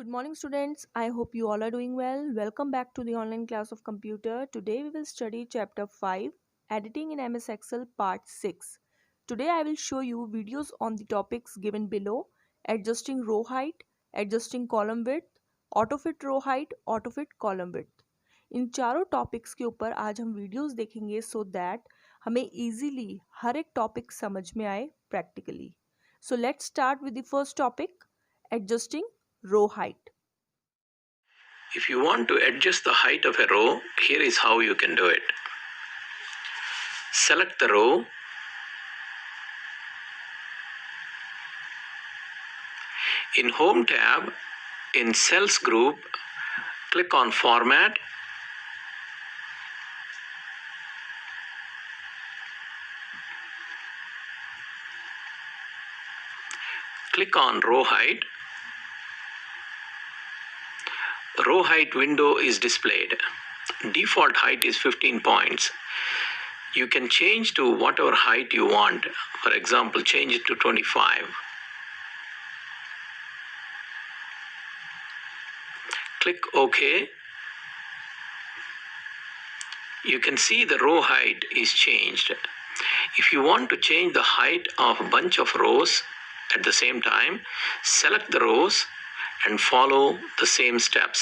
Good morning, students. I hope you all are doing well. Welcome back to the online class of computer. Today we will study chapter 5, Editing in MS Excel part 6. Today I will show you videos on the topics given below: adjusting row height, adjusting column width, Autofit row height, Autofit column width. इन चारों topics के ऊपर आज हम videos देखेंगे so that हमें easily हर एक topic समझ में आए practically. So let's start with the first topic, adjusting row height. If you want to adjust the height of a row, here is how you can do it. Select the row. In Home tab, in Cells group, click on Format. Click on Row Height. The row height window is displayed. Default height is 15 points. You can change to whatever height you want. For example, change it to 25. Click OK. You can see the row height is changed. If you want to change the height of a bunch of rows at the same time, select the rows and follow the same steps.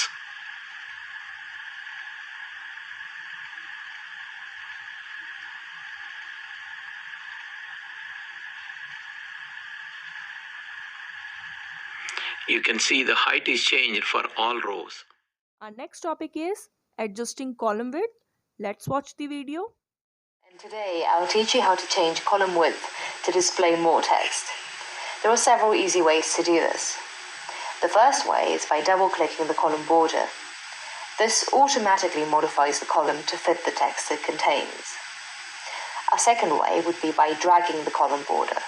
You can see the height is changed for all rows. Our next topic is adjusting column width. Let's watch the video. And today I'll teach you how to change column width to display more text. There are several easy ways to do this. The first way is by double-clicking the column border. This automatically modifies the column to fit the text it contains. A second way would be by dragging the column border.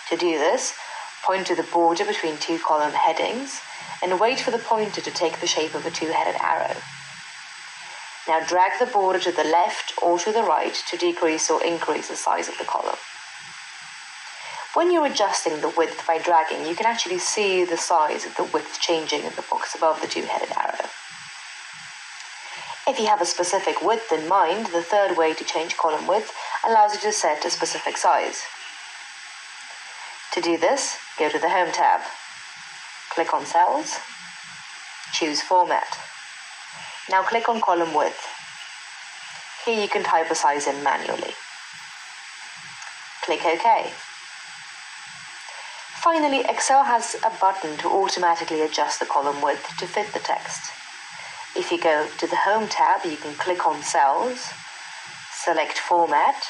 To do this, point to the border between two column headings and wait for the pointer to take the shape of a two-headed arrow. Now drag the border to the left or to the right to decrease or increase the size of the column. When you're adjusting the width by dragging, you can actually see the size of the width changing in the box above the two-headed arrow. If you have a specific width in mind, the third way to change column width allows you to set a specific size. To do this, go to the Home tab. Click on Cells. Choose Format. Now click on Column Width. Here you can type a size in manually. Click OK. Finally, Excel has a button to automatically adjust the column width to fit the text. If you go to the Home tab, you can click on Cells, select Format,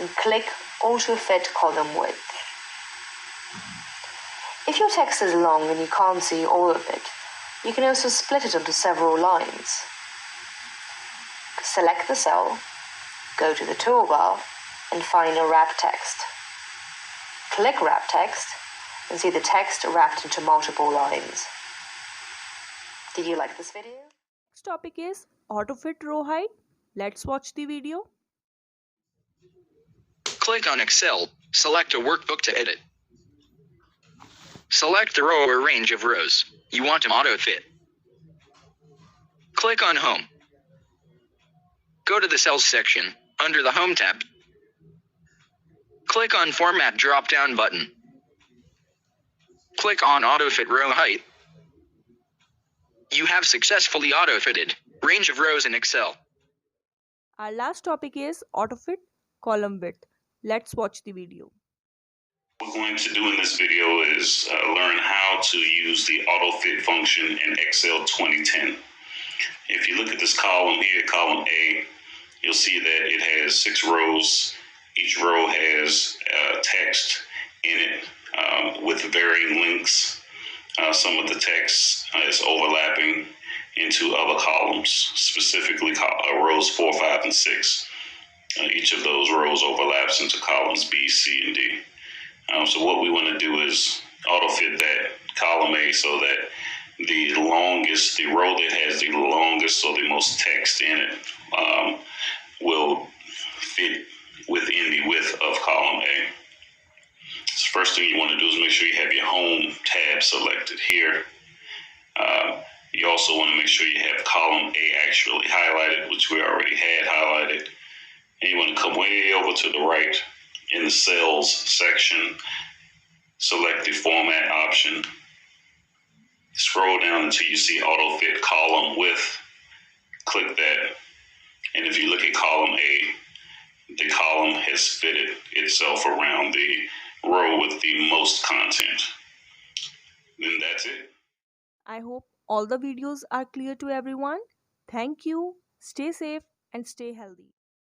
and click Auto-Fit Column Width. If your text is long and you can't see all of it, you can also split it into several lines. Select the cell, go to the toolbar, and find a wrap text. Click Wrap Text and see the text wrapped into multiple lines. Did you like this video? Next topic is Autofit row height. Let's watch the video. Click on Excel, select a workbook to edit. Select the row or range of rows you want to auto-fit. Click on Home. Go to the Cells section, under the Home tab. Click on Format drop-down button. Click on Autofit Row Height. You have successfully auto-fitted range of rows in Excel. Our last topic is Autofit column width. Let's watch the video. What we're going to do in this video is learn how to use the AutoFit function in Excel 2010. If you look at this column here, column A, you'll see that it has 6 rows. Each row has text in it with varying lengths. Some of the text is overlapping into other columns, specifically rows 4, 5, and 6. Each of those rows overlaps into columns B, C, and D. So what we want to do is auto-fit that column A so that the row that has the longest or the most text in it will fit within the width of column A. So first thing you want to do is make sure you have your Home tab selected here. You also want to make sure you have column A actually highlighted, which we already had highlighted. And you want to come way over to the right in the cells section, select the format option, scroll down until you see auto fit column width, click that, and if you look at column A, the column has fitted itself around the row with the most content. Then that's it. I hope all the videos are clear to everyone. Thank you. Stay safe and stay healthy.